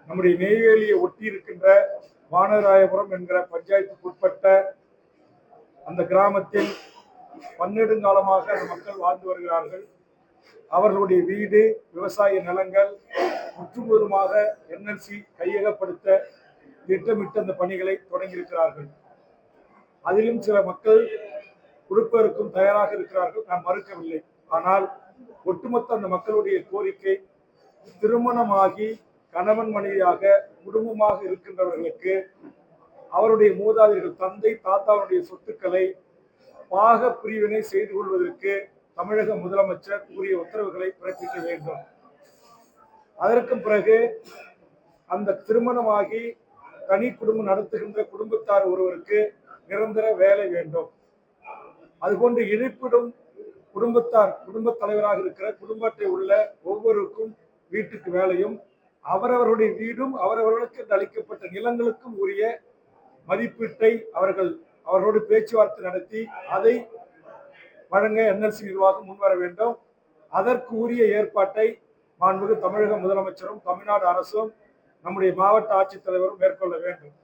நம்முடைய நெய்வேலியை ஒட்டி இருக்கின்ற வானராயபுரம் என்கிற பஞ்சாயத்துக்கு உட்பட்ட அந்த கிராமத்தில் பன்னெடுங்காலமாக அந்த மக்கள் வாழ்ந்து வருகிறார்கள். அவர்களுடைய வீடு, விவசாய நிலங்கள் முற்றுமுதலுமாக என்எல்சி கையகப்படுத்த திட்டமிட்டு அந்த பணிகளை தொடங்கியிருக்கிறார்கள். அதிலும் சில மக்கள் கொடுப்பதற்கும் தயாராக இருக்கிறார்கள், நான் மறுக்கவில்லை. ஆனால் ஒட்டுமொத்த அந்த மக்களுடைய கோரிக்கை, திருமணமாகி கணவன் மனைவியாக குடும்பமாக இருக்கின்றவர்களுக்கு அவருடைய மூதாதையர்கள் தந்தை தாத்தாவுடைய சொத்துக்களை பாக பிரிவினை செய்து கொள்வதற்கு தமிழக முதலமைச்சர் உரிய உத்தரவுகளை பிறப்பிக்க வேண்டும். அதற்கு பிறகு அந்த திருமணமாகி தனி குடும்பம் நடத்துகின்ற குடும்பத்தார் ஒருவருக்கு நிரந்தர வேலை வேண்டும். அதுபோன்று இணைப்பிடும் குடும்பத்தார், குடும்ப தலைவராக இருக்கிற குடும்ப அட்டை உள்ள ஒவ்வொருக்கும் வீட்டுக்கு வேலையும், அவரவருடைய வீடும் அவரவர்களுக்கு அளிக்கப்பட்ட நிலங்களுக்கும் உரிய மதிப்பீட்டை அவர்களோடு பேச்சுவார்த்தை நடத்தி அதை வழங்க என்எல்சி நிர்வாகம் முன்வர வேண்டும். அதற்கு உரிய ஏற்பாட்டை மாண்புமிகு தமிழக முதலமைச்சரும் தமிழ்நாடு அரசும் நம்முடைய மாவட்ட ஆட்சித்தலைவரும் மேற்கொள்ள வேண்டும்.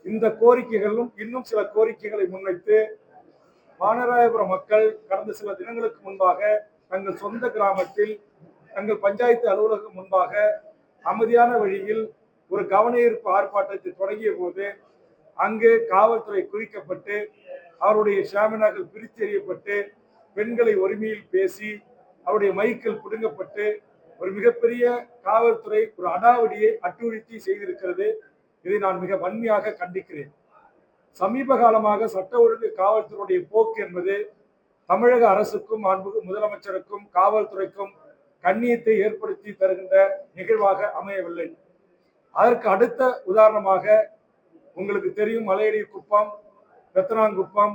இந்த கோரிக்கைகளும் இன்னும் சில கோரிக்கைகளை முன்வைத்து வானராயபுரம் மக்கள் கடந்த சில தினங்களுக்கு முன்பாக தங்கள் சொந்த கிராமத்தில் தங்கள் பஞ்சாயத்து அலுவலகம் முன்பாக அமைதியான வழியில் ஒரு கவனஈர்ப்பு ஆர்ப்பாட்டத்தை தொடங்கிய போது அங்கு காவல்துறை குறிக்கப்பட்டு அவருடைய ஷாமினாக்கள் பிரித்து எறியப்பட்டு பெண்களை ஒருமையில் பேசி அவருடைய மைக்கில் பிடுங்கப்பட்டு ஒரு மிகப்பெரிய காவல்துறை ஒரு அடாவடியை அட்டுழித்தி செய்திருக்கிறது. இதை நான் மிக வன்மையாக கண்டிக்கிறேன். சமீப காலமாக சட்ட ஒழுங்கு காவல்துறையுடைய போக்கு என்பது தமிழக அரசுக்கும் மாண்புமிகு முதலமைச்சருக்கும் காவல்துறைக்கும் கண்ணியத்தை ஏற்படுத்தி தருகின்ற நிகழ்வாக அமையவில்லை. அதற்கு அடுத்த உதாரணமாக உங்களுக்கு தெரியும், மலையடி குப்பம், ரத்தனாங்குப்பம்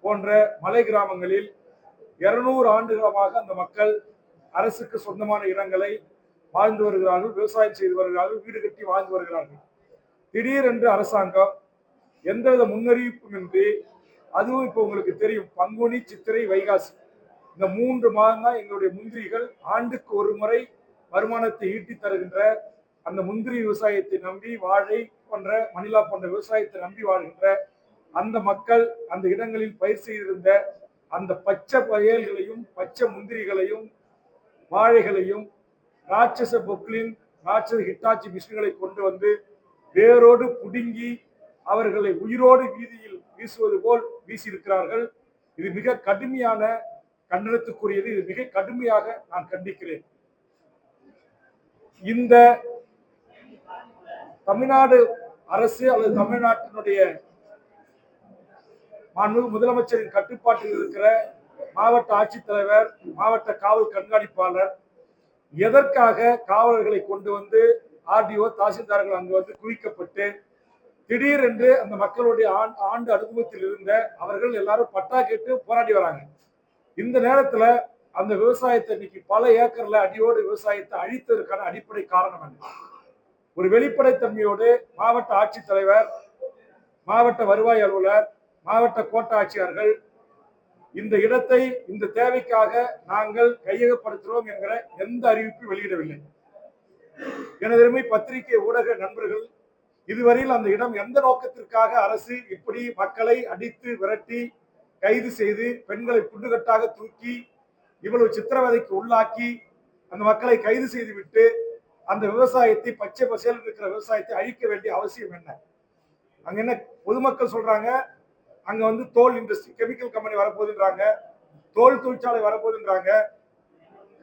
போன்ற மலை கிராமங்களில் 200 ஆண்டுகளமாக அந்த மக்கள் அரசுக்கு சொந்தமான இடங்களை வாழ்ந்து வருகிறார்கள், விவசாயம் செய்து வருகிறார்கள், வீடு கட்டி வாழ்ந்து வருகிறார்கள். திடீரென்று அரசாங்கம் எந்தவித முன்னறிவிப்புமின்றி, அதுவும் இப்போ உங்களுக்கு தெரியும், பங்குனி, சித்திரை, வைகாசி இந்த 3 மாதம் தான் எங்களுடைய முந்திரிகள் ஆண்டுக்கு ஒரு முறை வருமானத்தை ஈட்டி தருகின்ற அந்த முந்திரி விவசாயத்தை நம்பி, வாழை போன்ற மணிலா போன்ற விவசாயத்தை நம்பி வாழ்கின்ற அந்த மக்கள் அந்த இடங்களில் பயிர் செய்திருந்த அந்த பச்சை வயல்களையும் பச்சை முந்திரிகளையும் வாழைகளையும் ராட்சச பொக்லின், ராட்சச ஹிட்டாச்சி மிஷின்களை கொண்டு வந்து வேரோடு புடுங்கி அவர்களை உயிரோடு வீதியில் வீசுவது போல் வீசியிருக்கிறார்கள். இது மிக கடுமையான கண்டனத்துக்குரியது. இது மிக கடுமையாக நான் கண்டிக்கிறேன். இந்த தமிழ்நாடு அரசு அல்லது தமிழ்நாட்டினுடைய மாண்புமிகு முதலமைச்சரின் கட்டுப்பாட்டில் இருக்கிற மாவட்ட ஆட்சித்தலைவர், மாவட்ட காவல் கண்காணிப்பாளர் எதற்காக காவலர்களை கொண்டு வந்து ஆர்டிஓ, தாசில்தார்கள் அங்கு வந்து குவிக்கப்பட்டு திடீரென்று அந்த மக்களுடைய ஆண்டு அனுபவத்தில் இருந்த அவர்கள் எல்லாரும் பட்டா கேட்டு போராடி வராங்க. இந்த நேரத்துல அந்த விவசாயத்தை இன்னைக்கு பல ஏக்கர்ல அடியோடு விவசாயத்தை அழித்ததற்கான அடிப்படை காரணம் என்ன? ஒரு வெளிப்படைத்தன்மையோடு மாவட்ட ஆட்சித்தலைவர், மாவட்ட வருவாய் அலுவலர், மாவட்ட கோட்டாட்சியர்கள் இந்த இடத்தை இந்த தேவைக்காக நாங்கள் கையகப்படுத்துகிறோம் என்கிற எந்த அறிவிப்பும் வெளியிடவில்லை. எனதருமை பத்திரிகை ஊடக நண்பர்கள், இதுவரையில் அந்த இடம் எந்த நோக்கத்திற்காக அரசு இப்படி மக்களை அடித்து விரட்டி கைது செய்து பெண்களை புண்டுகட்டாக தூக்கி இவ்வளவு சித்திரவதைக்கு உள்ளாக்கி அந்த மக்களை கைது செய்து விட்டு அந்த விவசாயத்தை பச்சை பசேல் இருக்கிற விவசாயத்தை அழிக்க வேண்டிய அவசியம் என்ன? அங்க என்ன பொதுமக்கள் சொல்றாங்க, அங்க வந்து தோல் இண்டஸ்ட்ரி, கெமிக்கல் கம்பெனி வரப்போகுதுன்றாங்க, தோல் தொழிற்சாலை வரப்போகுதுன்றாங்க.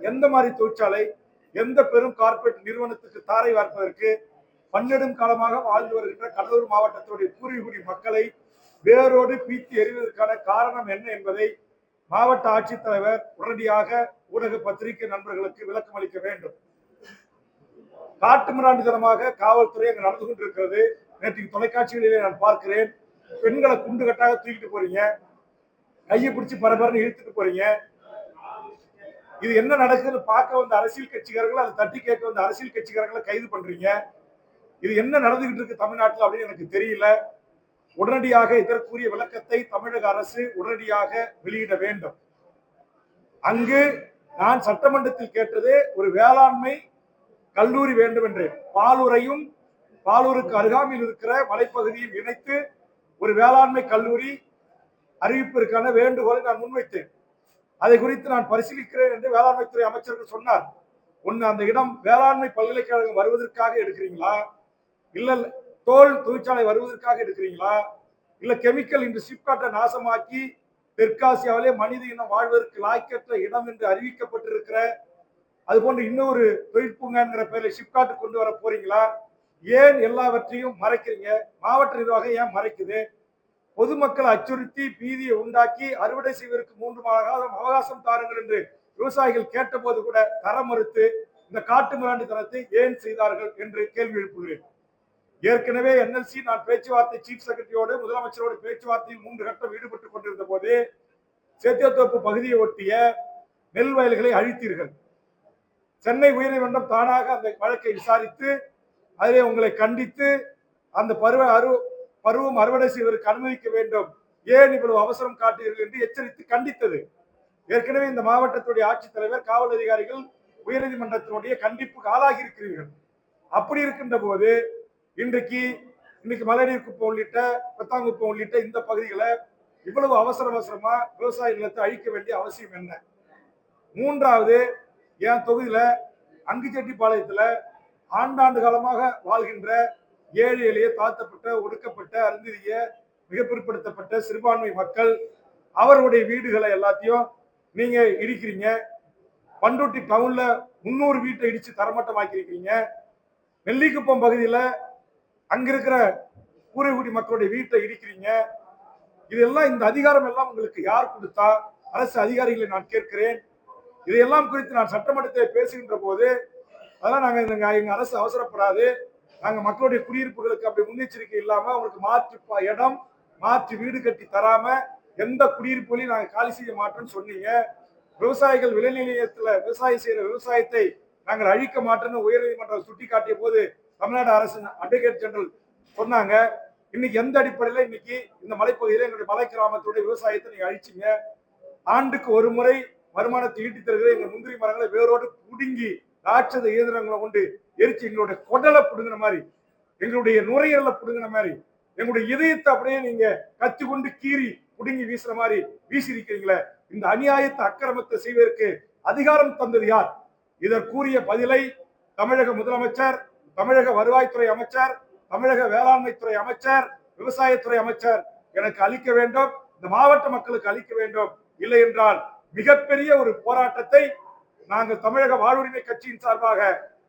எந்த மாதிரி தொழிற்சாலை? எந்த பெரும் கார்பரேட் நிறுவனத்துக்கு தாரை வார்ப்பதற்கு 12 காலமாக வாழ்ந்து வருகின்ற கடலூர் மாவட்டத்துடைய பூர்வீகுடி மக்களை வேரோடு பீத்தி எறிவதற்கான காரணம் என்ன என்பதை மாவட்ட ஆட்சித்தலைவர் உடனடியாக ஊடக பத்திரிகை நண்பர்களுக்கு விளக்கம் அளிக்க வேண்டும். காட்டுமிராண்டித்தனமாக காவல்துறை அங்கு நடந்து கொண்டிருக்கிறது. நேற்று தொலைக்காட்சிகளிலே நான் பார்க்கிறேன், பெண்களை குண்டு கட்டாக தூக்கிட்டு போறீங்க, கையை பிடிச்சி பரபரன்னு இழுத்துட்டு போறீங்க. இது என்ன நடக்குதுன்னு பார்க்க வந்த அரசியல் கட்சிக்காரர்கள், அதை தட்டி கேட்க வந்த அரசியல் கட்சிக்காரர்களை கைது பண்றீங்க. இது என்ன நடந்துகிட்டு இருக்கு தமிழ்நாட்டில் அப்படின்னு எனக்கு தெரியல. உடனடியாக இதற்குரிய விளக்கத்தை தமிழக அரசு உடனடியாக வெளியிட வேண்டும். அங்கு நான் சட்டமன்றத்தில் கேட்டது ஒரு வேளாண்மை கல்லூரி வேண்டும் என்று பாலூரையும் பாலூருக்கு அருகாமையில் இருக்கிற மலைப்பகுதியில் இணைத்து ஒரு வேளாண்மை கல்லூரி அறிவிப்பிற்கான வேண்டுகோளை நான் முன்வைத்தேன். அதை குறித்து நான் பரிசீலிக்கிறேன் என்று வேளாண்மைத்துறை அமைச்சர்கள் சொன்னார். ஒன்னு அந்த இடம் வேளாண்மை பல்கலைக்கழகம் வருவதற்காக எடுக்கிறீங்களா, இல்ல தோல் தொழிற்சாலை வருவதற்காக எடுக்கிறீங்களா, இல்ல கெமிக்கல் இன்று சிப்காட்டை நாசமாக்கி தெற்காசியாவிலே மனித இனம் வாழ்வதற்கு லாய்க்கற்ற இடம் என்று அறிவிக்கப்பட்டிருக்கிற அது போன்று இன்னொரு தொழிற்பூங்கிற பெயரில் சிப்காட்டு கொண்டு வர போறீங்களா? ஏன் எல்லாவற்றையும் மறைக்கிறீங்க? மாவட்ட நிர்வாகம் ஏன் மறைக்குது? பொதுமக்களை அச்சுறுத்தி பீதியை உண்டாக்கி அறுவடை செய்வதற்கு 3 மாதம் அவகாசம் தாருங்கள் என்று விவசாயிகள் கேட்டபோது கூட தர மறுத்து இந்த காட்டு மிராண்டித்தனத்தை ஏன் செய்தார்கள் என்று கேள்வி எழுப்புகிறேன். ஏற்கனவே என்எல்சி நான் பேச்சுவார்த்தை சீஃப் செக்ரட்டரியோடு முதலமைச்சரோடு பேச்சுவார்த்தையில் 3 கட்டம் ஈடுபட்டுக் கொண்டிருந்த போது சேத்தியத்தோப்பு பகுதியை ஒட்டிய நெல் வயல்களை அழித்தீர்கள். சென்னை உயர்நீதிமன்றம் தானாக அந்த வழக்கை விசாரித்து அதிலே உங்களை கண்டித்து அந்த பருவம் அறுவடை செய்வதற்கு அனுமதிக்க வேண்டும், ஏன் இவ்வளவு அவசரம் காட்டுகிறீர்கள் என்று எச்சரித்து கண்டித்தது. ஏற்கனவே இந்த மாவட்டத்துடைய ஆட்சித்தலைவர் காவல் அதிகாரிகள் உயர்நீதிமன்றத்தினுடைய கண்டிப்புக்கு ஆளாகி இருக்கிறீர்கள். அப்படி இருக்கின்ற போது இன்னைக்கு மலைநீர் குப்பம் உள்ளிட்ட பத்தாங்குப்பம் உள்ளிட்ட இந்த பகுதிகளை இவ்வளவு அவசரமா விவசாய நிலத்தை அழிக்க வேண்டிய அவசியம் என்ன? மூன்றாவது, என் தொகுதியில அங்குச்செட்டிப்பாளையத்துல ஆண்டாண்டு காலமாக வாழ்கின்ற ஏழை எளிய தாழ்த்தப்பட்ட ஒடுக்கப்பட்ட அருந்ததிய மிக பிற்படுத்தப்பட்ட சிறுபான்மை மக்கள் அவருடைய வீடுகளை எல்லாத்தையும் நீங்க இடிக்கிறீங்க. பண்ருட்டி டவுன்ல 300 வீட்டை இடிச்சு தரமட்டமாக்கிருக்கீங்க. நெல்லிக்குப்பம் பகுதியில அங்க இருக்கிற கூரைக்குடி மக்களுடைய வீட்டை இடிக்கிறீங்க. இதெல்லாம் இந்த அதிகாரம் எல்லாம் உங்களுக்கு யார் கொடுத்தா? அரசு அதிகாரிகளை நான் கேட்கிறேன். இதையெல்லாம் குறித்து நான் சட்டமன்றத்தில் பேசுகின்ற போது அதெல்லாம் எங்க அரசு அவசரப்படாது, நாங்க மக்களுடைய குடியிருப்புகளுக்கு அப்படி முன்னெச்சரிக்கை இல்லாம அவங்களுக்கு மாற்று இடம் மாற்று வீடு கட்டி தராம எந்த குடியிருப்புகளையும் நாங்க காலி செய்ய மாட்டோம்னு சொன்னீங்க. விவசாயிகள் விளைநிலையத்துல விவசாயம் செய்யற விவசாயத்தை நாங்கள் அழிக்க மாட்டோம்னு உயர்நீதிமன்றம் சுட்டி காட்டிய போது தமிழ்நாடு அரசு அட்வொகேட் ஜெனரல் சொன்னாங்க. இன்னைக்கு எந்த அடிப்படையில இன்னைக்கு இந்த மலைப்பகுதியில எங்களுடைய மலை கிராமத்துடைய விவசாயத்தை நீங்க அழிச்சிங்க? ஆண்டுக்கு ஒரு முறை வருமானத்தை ஈட்டி தருகிற எங்க முந்திரி மரங்களை வேரோடு புடுங்கி ராட்சத இயந்திரங்களை கொண்டு எரிச்சு எங்களுடைய கொடலை புடுங்கின மாதிரி, எங்களுடைய நுரையீரலை புடுங்கின மாதிரி, எங்களுடைய இதயத்தை அப்படியே நீங்க கத்தி கொண்டு கீறி புடுங்கி வீசுற மாதிரி வீசியிருக்கிறீங்களே. இந்த அநியாயத்தை அக்கிரமத்தை செய்வதற்கு அதிகாரம் தந்தது யார்? இதற்குரிய பதிலை தமிழக முதலமைச்சர், தமிழக வருவாய்த்துறை அமைச்சர், தமிழக வேளாண்மைத்துறை அமைச்சர், விவசாயத்துறை அமைச்சர் எனக்கு அளிக்க வேண்டும், இந்த மாவட்ட மக்களுக்கு அளிக்க வேண்டும். இல்லை என்றால் மிகப்பெரிய ஒரு போராட்டத்தை நாங்கள் தமிழக வாழ்வுரிமை கட்சியின் சார்பாக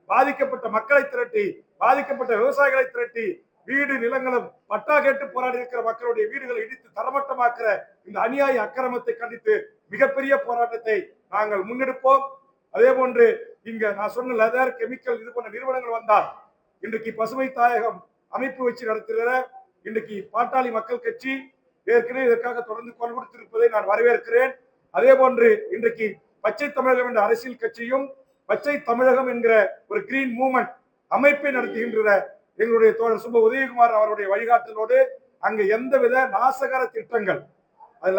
பாதிக்கப்பட்ட மக்களை திரட்டி, பாதிக்கப்பட்ட விவசாயிகளை திரட்டி, வீடு நிலங்களும் பட்டா கேட்டு போராடி இருக்கிற மக்களுடைய வீடுகளை இடித்து தரமட்டமாக்குற இந்த அநியாய அக்கிரமத்தை கண்டித்து மிகப்பெரிய போராட்டத்தை நாங்கள் முன்னெடுப்போம். அதே போன்று இங்க நான் சொன்ன லெதர் கெமிக்கல் இது போன்ற நிறுவனங்கள் வந்தால் இன்றைக்கு பசுமை தாயகம் அமைப்பு வச்சு நடத்துகிற இன்றைக்கு பாட்டாளி மக்கள் கட்சி ஏற்கனவே இதற்காக தொடர்ந்து குரல் கொடுத்திருப்பதை நான் வரவேற்கிறேன். அதே போன்று இன்றைக்கு பச்சை தமிழகம் என்ற அரசியல் கட்சியும் பச்சை தமிழகம் என்கிற ஒரு கிரீன் மூவ்மெண்ட் அமைப்பை நடத்துகின்ற எங்களுடைய தோழர் சுப உதயகுமார் அவருடைய வழிகாட்டலோடு அங்க எந்தவித நாசகர திட்டங்கள், அது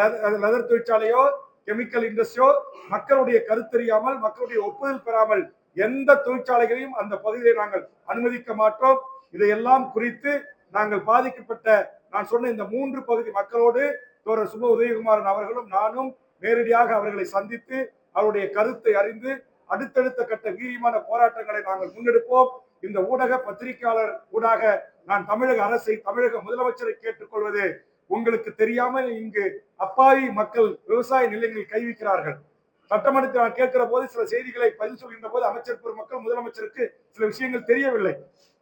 லெதர் தொழிற்சாலையோ கெமிக்கல் இண்டஸ்ட்ரியோ மக்களுடைய கருத்தறியாமல் மக்களுடைய ஒப்புதல் பெறாமல் எந்த தொழிற்சாலைகளையும் அந்த பகுதியை நாங்கள் அனுமதிக்க மாட்டோம். இதையெல்லாம் குறித்து நாங்கள் பாதிக்கப்பட்ட நான் சொன்ன இந்த 3 பகுதி மக்களோடு தோழர் சுப உதயகுமாரன் அவர்களும் நானும் நேரடியாக அவர்களை சந்தித்து அவருடைய கருத்தை அறிந்து அடுத்தடுத்த கட்ட வீரியமான போராட்டங்களை நாங்கள் முன்னெடுப்போம். இந்த ஊடக பத்திரிகையாளர் ஊடாக நான் தமிழக அரசை, தமிழக முதலமைச்சரை கேட்டுக்கொள்வது, உங்களுக்கு தெரியாமல் இங்கு அப்பாவி மக்கள் விவசாய நிலையங்களில் கைவிக்கிறார்கள். சட்டமன்றத்தில் நான் கேட்கிற போது சில செய்திகளை பதில் சொல்கின்ற போது அமைச்சர் பெருமக்கள் முதலமைச்சருக்கு சில விஷயங்கள் தெரியவில்லை.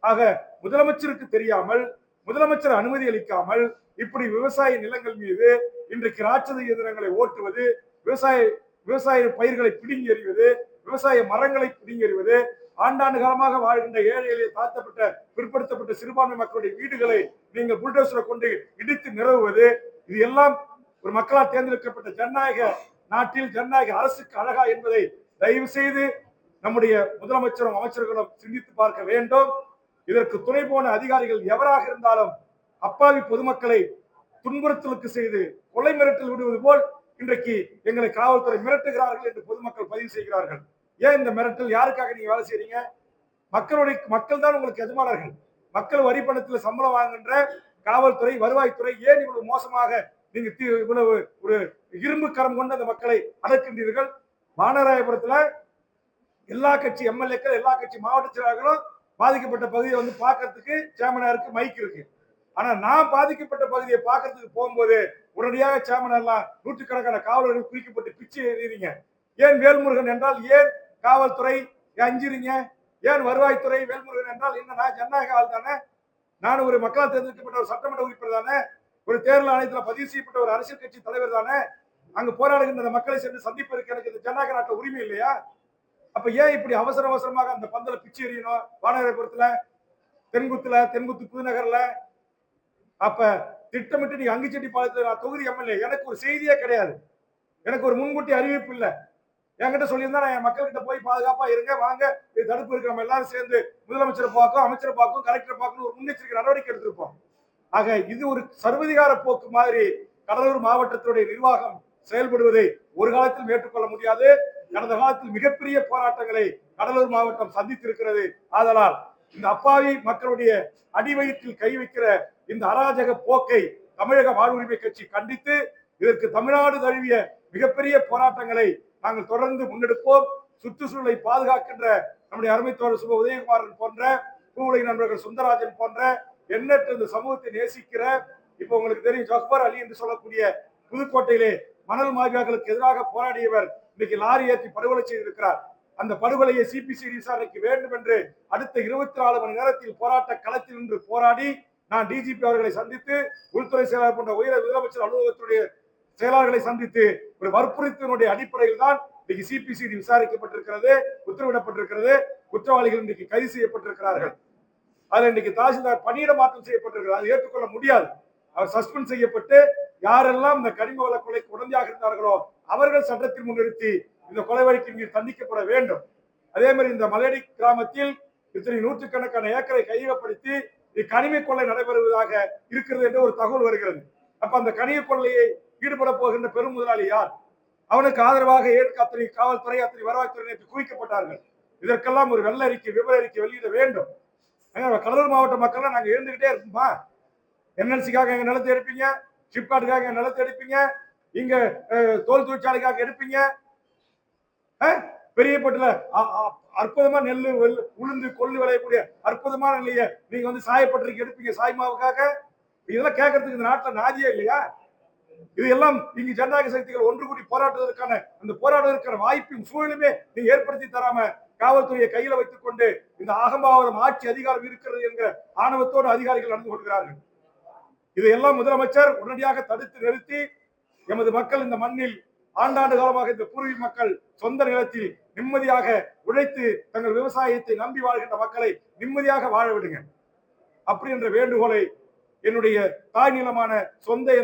ஆக முதலமைச்சருக்கு தெரியாமல், முதலமைச்சர் அனுமதி அளிக்காமல் இப்படி விவசாய நிலங்கள் மீது இன்றைக்கு ராட்சத இயந்திரங்களை ஓட்டுவது, விவசாய பயிர்களை பிடுங்கி எறிவது, விவசாய மரங்களை பிடுங்கி எறிவது, ஆண்டாண்டு காலமாக வாழ்கின்ற ஏழை எளிய தாழ்த்தப்பட்ட பிற்படுத்தப்பட்ட சிறுபான்மை மக்களுடைய வீடுகளை நீங்கள் புல்டோசரை கொண்டு இடித்து நிறுவுவது, இது எல்லாம் ஒரு மக்களால் தேர்ந்தெடுக்கப்பட்ட ஜனநாயக நாட்டில் ஜனநாயக அரசுக்கு அழகா என்பதை தயவு செய்து நம்முடைய முதலமைச்சரும் அமைச்சர்களும் சிந்தித்து பார்க்க வேண்டும். இதற்கு துணை போன அதிகாரிகள் எவராக இருந்தாலும் அப்பாவி பொதுமக்களை துன்புறுத்தலுக்கு செய்து கொலை மிரட்டல் விடுவது போல் இன்றைக்கு எங்களை காவல்துறை மிரட்டுகிறார்கள் என்று பொதுமக்கள் பதிவு செய்கிறார்கள். ஏன் இந்த மிரட்டல்? யாருக்காக நீங்க வேலை செய்றீங்க? மக்கள் தான் உங்களுக்கு எஜமானர்கள். மக்கள் வரி பணத்தில் சம்பளம் வாங்குகின்ற காவல்துறை, வருவாய்த்துறை ஏன் இவ்வளவு மோசமாக நீங்க இவ்வளவு ஒரு இரும்பு கரம் கொண்டு அந்த மக்களை அடக்கின்றீர்கள்? வானராயபுரத்துல எல்லா கட்சி எம்எல்ஏக்கள், எல்லா கட்சி மாவட்ட செயலாளர்களும் பாதிக்கப்பட்ட பகுதியை வந்து பார்க்கறதுக்கு சேமனாருக்கு மைக் இருக்கு. ஆனா நான் பாதிக்கப்பட்ட பகுதியை பார்க்கறதுக்கு போகும்போது உடனடியாக சேமன் எல்லாம் நூற்றுக்கணக்கான காவலர்கள் குறிக்கப்பட்டு பிச்சை எழுதிறீங்க. ஏன் வேல்முருகன் என்றால் ஏன் காவல்துறை அஞ்சுறீங்க? ஏன் வருவாய்த்துறை வேல்முருகன் என்றால் என்ன? நான் ஜனநாயக ஆள் தானே, நான் ஒரு மக்களால் தேர்ந்தெடுக்கப்பட்ட ஒரு சட்டமன்ற உறுப்பினர் தானே, ஒரு தேர்தல் ஆணையத்தில் பதிவு செய்யப்பட்ட ஒரு அரசியல் கட்சி தலைவர் தானே. அங்கு போராடுகின்ற மக்களை சென்று சந்திப்பதற்கு எனக்கு இந்த ஜனநாயக நாட்டில் உரிமை இல்லையா? அப்ப ஏன் இப்படி அவசர அவசரமாக அந்த பந்தல பிச்சு எறியணும்? வானகரபுரத்துல, தென்குத்து புதுநகர்ல, அப்ப திட்டமிட்டு நீங்க அங்கிச்செட்டிப்பாளையத்துல நான் தொகுதி எம்எல்ஏ, எனக்கு ஒரு செய்தியே கிடையாது, எனக்கு ஒரு முன்கூட்டி அறிவிப்பு இல்லை. என்கிட்ட சொல்லியிருந்தா நான் என் மக்கள்கிட்ட போய் பாதுகாப்பா இருங்க, வாங்க, இது தடுப்பு இருக்கு, நம்ம எல்லாரும் சேர்ந்து முதலமைச்சரை பார்க்கும், அமைச்சரை பார்க்கும், கலெக்டரை பார்க்கணும், ஒரு முன்னெச்சரிக்கை நடவடிக்கை எடுத்திருப்போம். ஆக இது ஒரு சர்வதிகார போக்கு மாதிரி கடலூர் மாவட்டத்தினுடைய நிர்வாகம் செயல்படுவதை ஒரு காலத்தில் ஏற்றுக்கொள்ள முடியாது. கடந்த காலத்தில் மிகப்பெரிய போராட்டங்களை கடலூர் மாவட்டம் சந்தித்திருக்கிறது. ஆதலால் இந்த அப்பாவி மக்களுடைய அடிவயிற்றில் கை வைக்கிற இந்த அராஜக போக்கை தமிழக வாழ்வுரிமை கட்சி கண்டித்து இதற்கு தமிழ்நாடு தழுவிய மிகப்பெரிய போராட்டங்களை நாங்கள் தொடர்ந்து முன்னெடுப்போம். சுற்றுச்சூழலை பாதுகாக்கின்ற நம்முடைய அருமை தோழர் சுப உதயகுமாரன் போன்ற, பூவுலக நண்பர்கள் சுந்தரராஜன் போன்ற எண்ணற்ற இந்த சமூகத்தை நேசிக்கிற, இப்ப உங்களுக்கு தெரியும் ஜஃபர் அலி என்று சொல்லக்கூடிய புதுக்கோட்டையிலே மணல் மாஃபியாக்களுக்கு எதிராக போராடியவர் இன்னைக்கு லாரி ஏற்றி படுகொலை செய்திருக்கிறார். அந்த படுகொலையை சிபிசிஐடி விசாரணைக்கு வேண்டும் என்று அடுத்த 24 மணி நேரத்தில் போராட்ட களத்தில் நின்று போராடி நான் டிஜிபி அவர்களை சந்தித்து, உள்துறை செயலாளர் போன்ற உயர் முதலமைச்சர் அலுவலகத்துடைய செயலாளர்களை சந்தித்து ஒரு வற்புறுத்தலினுடைய அடிப்படையில் தான் இன்னைக்கு சிபிசிஐடி விசாரிக்கப்பட்டிருக்கிறது, உத்தரவிடப்பட்டிருக்கிறது. குற்றவாளிகள் இன்னைக்கு கைது செய்யப்பட்டிருக்கிறார்கள். அதுல இன்னைக்கு தாசில்தார் பணியிட மாற்றம் செய்யப்பட்டிருக்கிறது. அதை ஏற்றுக்கொள்ள முடியாது. அவர் சஸ்பெண்ட் செய்யப்பட்டு யாரெல்லாம் இந்த கனிம வள கொலைக்கு உடந்தையாக இருந்தார்களோ அவர்கள் சட்டத்தில் முன்னிறுத்தி இந்த கொலை வழக்கில் தண்டிக்கப்பட வேண்டும். அதே மாதிரி இந்த மலையடி கிராமத்தில் இத்தனை நூற்றுக்கணக்கான ஏக்கரை கையகப்படுத்தி கனிம கொள்ளை நடைபெறுவதாக இருக்கிறது என்று ஒரு தகவல் வருகிறது. அப்ப அந்த கனிம கொள்ளையை ஈடுபட போகின்ற பெரும் முதலாளி யார்? அவனுக்கு ஆதரவாக அத்தனை காவல்துறை, அத்தனை வருவாய்த்துறை நேற்று குவிக்கப்பட்டார்கள். இதற்கெல்லாம் ஒரு வெள்ள அறிக்கை, விவர அறிக்கை வெளியிட வேண்டும். கடலூர் மாவட்ட மக்கள் நாங்க எழுந்துகிட்டே இருக்குமா? என்எல்சிக்காக எங்க நிலத்தை எடுப்பீங்க, சிப்காட்டுக்காக எங்க நிலத்தை எடுப்பீங்க, இங்க தோல் தொழிற்சாலைக்காக எடுப்பீங்க. பெரியப்பட்டுல அற்புதமா நெல்லு உளுந்து கொள்ளு விளையக்கூடிய அற்புதமான நெல்லைய நீங்க வந்து சாயப்பட்டிருக்கு எடுப்பீங்க சாய்மாவுக்காக. இதெல்லாம் கேட்கறதுக்கு இந்த நாட்டுல நாதியே இல்லையா? இது எல்லாம் இங்கு ஜனநாயக சக்திகள் ஒன்று கூடி போராடுவதற்கான அந்த போராடுவதற்கான வாய்ப்பையும் சூழலுமே நீங்க ஏற்படுத்தி தராம காவல்துறையை கையில வைத்துக் கொண்டு இந்த அகம்பாவதம் ஆட்சி அதிகாரம் இருக்கிறது என்கிற ஆணவத்தோடு அதிகாரிகள் நடந்து கொள்கிறார்கள். இதையெல்லாம் முதலமைச்சர் உடனடியாக தடுத்து நிறுத்தி எமது மக்கள் இந்த மண்ணில் ஆண்டாண்டு காலமாக இந்த பூர்வீக மக்கள் சொந்த நிலத்தில் நிம்மதியாக உழைத்து தங்கள் விவசாயத்தை நம்பி வாழ்கின்ற மக்களை நிம்மதியாக வாழ விடுங்க. அப்படி என்ற வேண்டுகோளை என்னுடைய தாய் நிலமான சொந்த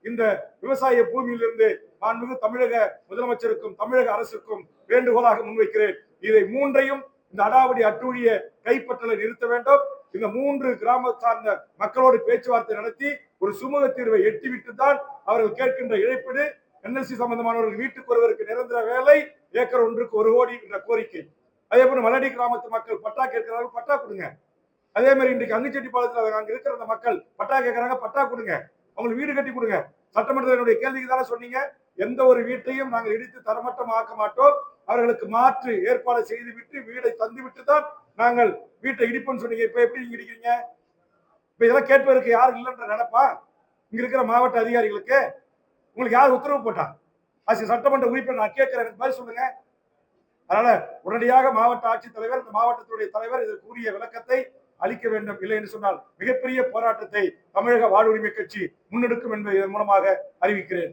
இந்த விவசாய பூமியிலிருந்து மாண்புமிகு தமிழக முதலமைச்சருக்கும் தமிழக அரசுக்கும் வேண்டுகோளாக முன்வைக்கிறேன். இதை மூன்றையும் இந்த அடாவடி அட்டூழிய கைப்பற்றலை நிறுத்த வேண்டும். இந்த 3 கிராம சார்ந்த மக்களோடு பேச்சுவார்த்தை நடத்தி ஒரு சுமூக தீர்வை எட்டிவிட்டு தான் அவர்கள் கேட்கின்ற இழப்பீடு, என்எல்சி சம்பந்தமானவர்கள் வீட்டுக்கு ஒருவருக்கு நிரந்தர வேலை, ஏக்கர் ஒன்றுக்கு 1 கோடி என்ற கோரிக்கை. அதே போல மலடி கிராமத்து மக்கள் பட்டா கேட்கிறார்கள், பட்டா கொடுங்க. அதே மாதிரி இன்றைக்கு அங்குச்செட்டிப்பாளையத்தில் அங்க இருக்கிற அந்த மக்கள் பட்டா கேட்கிறாங்க, பட்டா கொடுங்க, அவங்களுக்கு வீடு கட்டி கொடுங்க. சட்டமன்றத்தினுடைய கேள்விக்கு தானே சொன்னீங்க, எந்த ஒரு வீட்டையும் நாங்கள் இடித்து தரமட்டம் ஆக்க மாட்டோம், அவர்களுக்கு மாற்று ஏற்பாடு செய்து விட்டு வீடை தந்து விட்டு தான் நாங்கள் வீட்டை இடிப்போம்னு சொன்னீங்க. இப்ப எப்படி நீங்க இடிக்கிறீங்க? இப்ப இதெல்லாம் கேட்பதற்கு யாரும் இல்லைன்ற நினைப்பா இங்க இருக்கிற மாவட்ட அதிகாரிகளுக்கு? உங்களுக்கு யார் உத்தரவு போட்டா? சட்டமன்ற உறுப்பினர் நான் கேட்கிறேன், பதில் சொல்லுங்க. அதனால உடனடியாக மாவட்ட ஆட்சித்தலைவர், இந்த மாவட்டத்துடைய தலைவர் இதற்குரிய விளக்கத்தை அளிக்க வேண்டும். இல்லை என்று சொன்னால் மிகப்பெரிய போராட்டத்தை தமிழக வாழ்வுரிமை கட்சி முன்னெடுக்கும் என்பதை இதன் மூலமாக அறிவிக்கிறேன்.